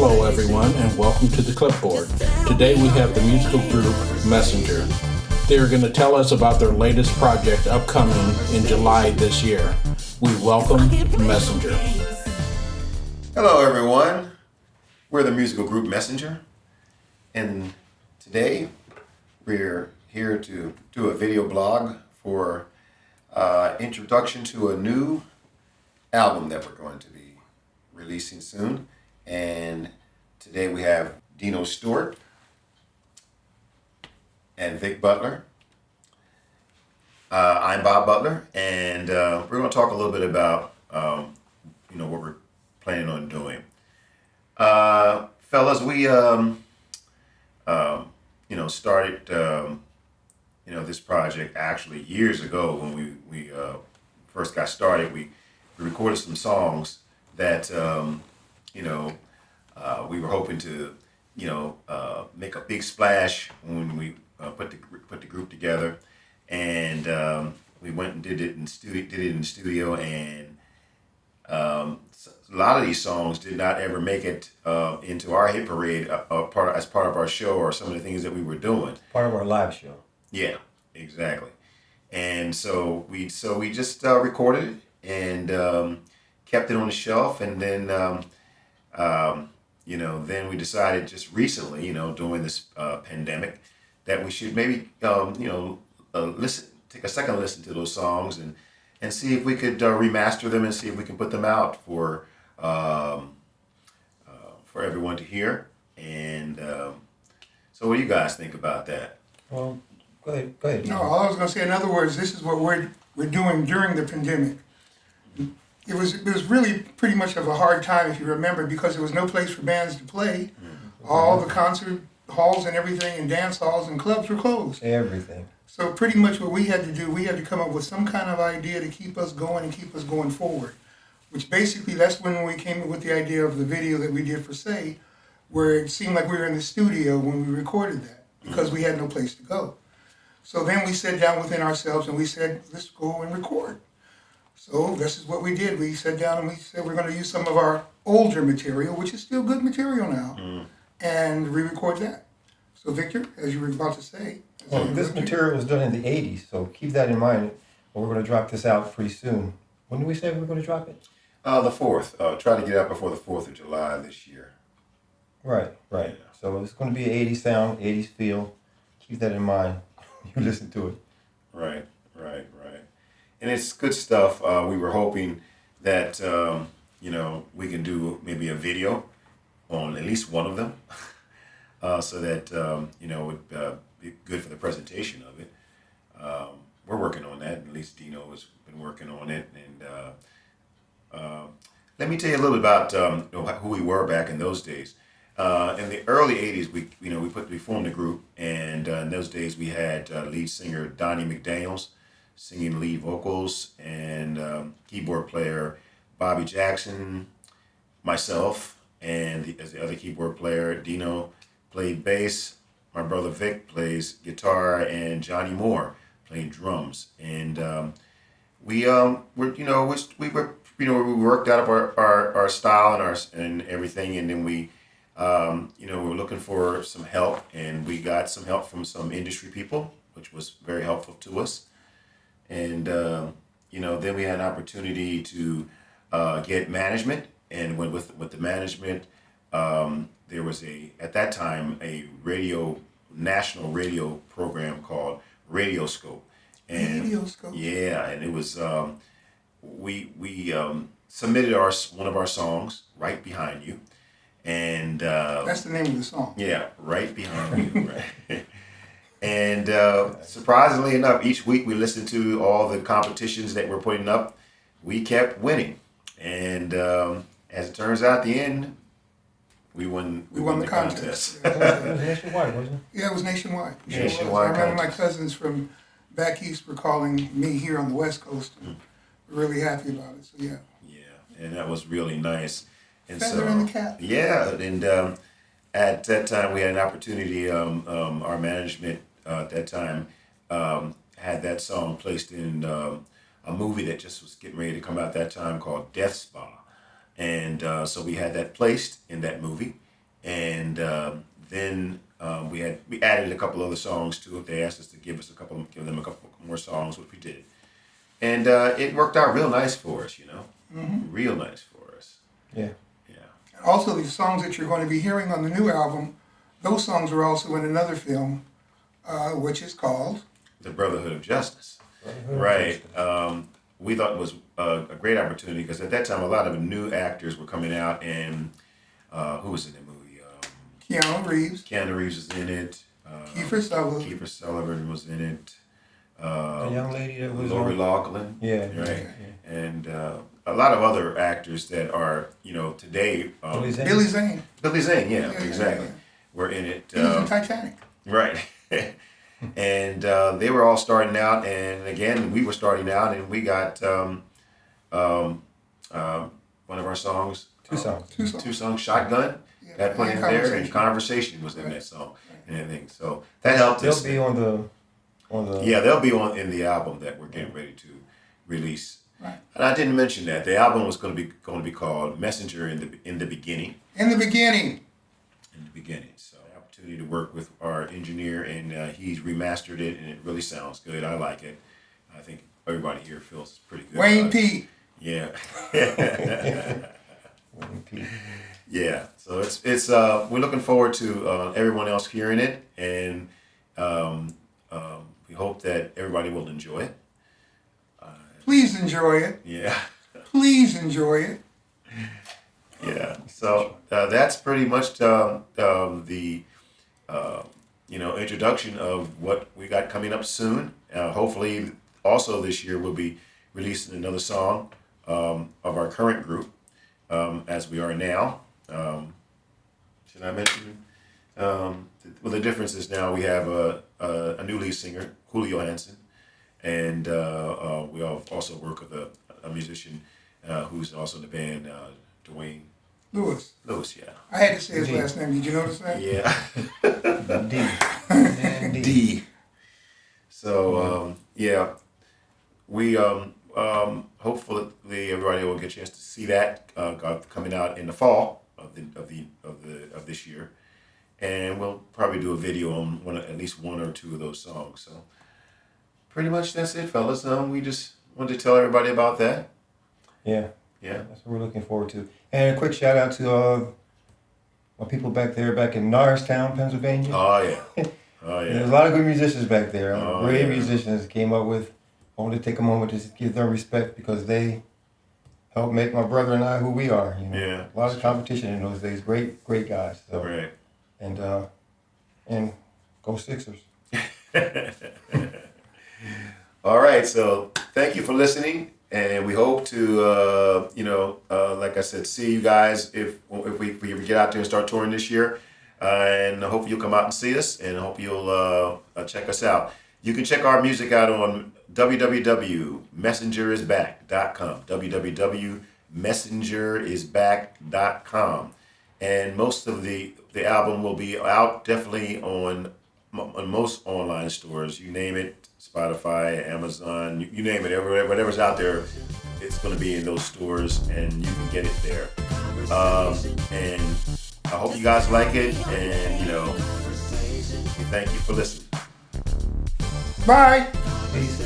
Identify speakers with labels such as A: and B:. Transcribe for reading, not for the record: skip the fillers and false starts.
A: Hello everyone and welcome to the Clipboard. Today we have the musical group Messenger. They are going to tell us about their latest project upcoming in July this year. We welcome Messenger.
B: Hello everyone, we're the musical group Messenger, and today we're here to do a video blog for introduction to a new album that we're going to be releasing soon. And today we have Dino Stewart and Vic Butler. I'm Bob Butler, and we're going to talk a little bit about what we're planning on doing. Fellas, we started this project actually years ago when we first got started. We recorded some songs that we were hoping to make a big splash when we put the group together, and we went and did it in studio, and a lot of these songs did not ever make it into our hit parade as part of our show or some of the things that we were doing.
C: Part of our live show.
B: Yeah, exactly. And so we just recorded it and kept it on the shelf, and then then we decided just recently, during this pandemic, that we should maybe take a second listen to those songs and see if we could remaster them and see if we can put them out for everyone to hear. And so what do you guys think about that?
C: Well, go ahead.
D: No, all I was going to say, in other words, this is what we're doing during the pandemic. It was really pretty much of a hard time, if you remember, because there was no place for bands to play. Mm-hmm. All the concert halls and everything and dance halls and clubs were closed.
C: Everything.
D: So pretty much what we had to do, we had to come up with some kind of idea to keep us going and keep us going forward. Which basically, that's when we came up with the idea of the video that we did for Say, where it seemed like we were in the studio when we recorded that, because we had no place to go. So then we sat down within ourselves and we said, let's go and record. So this is what we did. We sat down and we said we're going to use some of our older material, which is still good material now, and re-record that. So Victor, as you were about to say.
C: Well, this material was done in the 80s, so keep that in mind. We're going to drop this out pretty soon. When did we say we were going to drop it?
B: The 4th. Try to get out before the 4th of July this year.
C: Right. Yeah. So it's going to be an 80s sound, 80s feel. Keep that in mind. You listen to it.
B: Right. And it's good stuff. We were hoping that, we can do maybe a video on at least one of them so that, it would be good for the presentation of it. We're working on that. At least Dino has been working on it. And let me tell you a little bit about who we were back in those days. In the early 80s, we formed a group, and in those days we had lead singer Donnie McDaniels singing lead vocals, and keyboard player Bobby Jackson, myself, and as the other keyboard player, Dino played bass. My brother Vic plays guitar, and Johnny Moore played drums. And we worked out of our style and everything, and then we were looking for some help, and we got some help from some industry people, which was very helpful to us. And then we had an opportunity to get management, and with the management, there was at that time a national radio program called Radioscope. And
D: Radioscope.
B: Yeah, and it was we submitted one of our songs, Right Behind You. And
D: that's the name of the song.
B: Yeah, Right Behind You. Right. And surprisingly enough, each week we listened to all the competitions that we're putting up. We kept winning, and as it turns out, at the end, we won the contest.
C: It was nationwide, wasn't it?
D: Yeah, it was nationwide.
B: Nationwide.
D: I remember my cousins from back east were calling me here on the West Coast. We're really happy about it. So yeah.
B: Yeah, and that was really nice. And
D: feather in the cap.
B: Yeah, and at that time we had an opportunity. Our management at that time had that song placed in a movie that just was getting ready to come out that time called Death Spa. And so we had that placed in that movie. and then we added a couple other songs to it. They asked us to give them a couple more songs, which we did, and it worked out real nice for us. Real nice for us.
C: Yeah.
B: Yeah.
D: Also, the songs that you're going to be hearing on the new album, those songs are also in another film, which is called
B: The Brotherhood of Justice. Right. We thought it was a great opportunity because at that time a lot of new actors were coming out, and who was in the movie?
D: Keanu Reeves.
B: Keanu Reeves was in it.
D: Kiefer Sutherland.
B: Kiefer Sutherland was in it.
C: The young lady that was
B: Lori
C: on.
B: Loughlin.
C: Yeah.
B: Right. Yeah. And a lot of other actors that are, today.
C: Billy Zane.
B: Billy Zane, yeah, exactly. Were in it.
D: He was in Titanic.
B: Right. And they were all starting out, and again, we were starting out, and we got one of our songs. Two songs. Shotgun.
D: Yeah,
B: Got put in there, and Conversation was in that song and everything. So that helped us.
C: They'll be on the.
B: Yeah, they'll be in the album that we're getting ready to release.
D: Right.
B: And I didn't mention that the album was going to be called Messenger in the Beginning.
D: In the beginning.
B: In the beginning. So opportunity to work with our engineer, and he's remastered it, and it really sounds good. I like it. I think everybody here feels it's pretty good.
D: Wayne P.
B: Yeah.
C: Wayne P.
B: Yeah. So it's we're looking forward to everyone else hearing it, and we hope that everybody will enjoy it.
D: Please enjoy it.
B: Yeah.
D: Please enjoy it.
B: Yeah. So that's pretty much the introduction of what we got coming up soon. Hopefully, also this year we'll be releasing another song of our current group, as we are now. Should I mention? The difference is now we have a new lead singer, Julio Hansen, and we also work with a musician who's also in the band, Dwayne
D: Lewis.
B: Yeah.
D: I had to say his last name. Did you notice that?
B: Yeah. D. So we hopefully everybody will get a chance to see that coming out in the fall of this year, and we'll probably do a video on at least one or two of those songs. So pretty much that's it, fellas. We just wanted to tell everybody about that.
C: Yeah.
B: Yeah.
C: That's what we're looking forward to. And a quick shout out to my people back in Norristown, Pennsylvania.
B: Oh yeah. Oh yeah.
C: There's a lot of good musicians back there.
B: Oh,
C: Great
B: yeah.
C: musicians came up with. I want to take a moment to just give them respect because they helped make my brother and I who we are.
B: Yeah.
C: A lot of competition in those days. Great guys. So.
B: Right.
C: And go Sixers.
B: All right. So thank you for listening. And we hope to, like I said, see you guys if we get out there and start touring this year. And I hope you'll come out and see us, and I hope you'll check us out. You can check our music out on www.messengerisback.com. www.messengerisback.com. And most of the album will be out definitely on most online stores. You name it. Spotify, Amazon, you name it, whatever's out there, it's going to be in those stores, and you can get it there. And I hope you guys like it, and thank you for listening.
D: Bye.
C: Peace.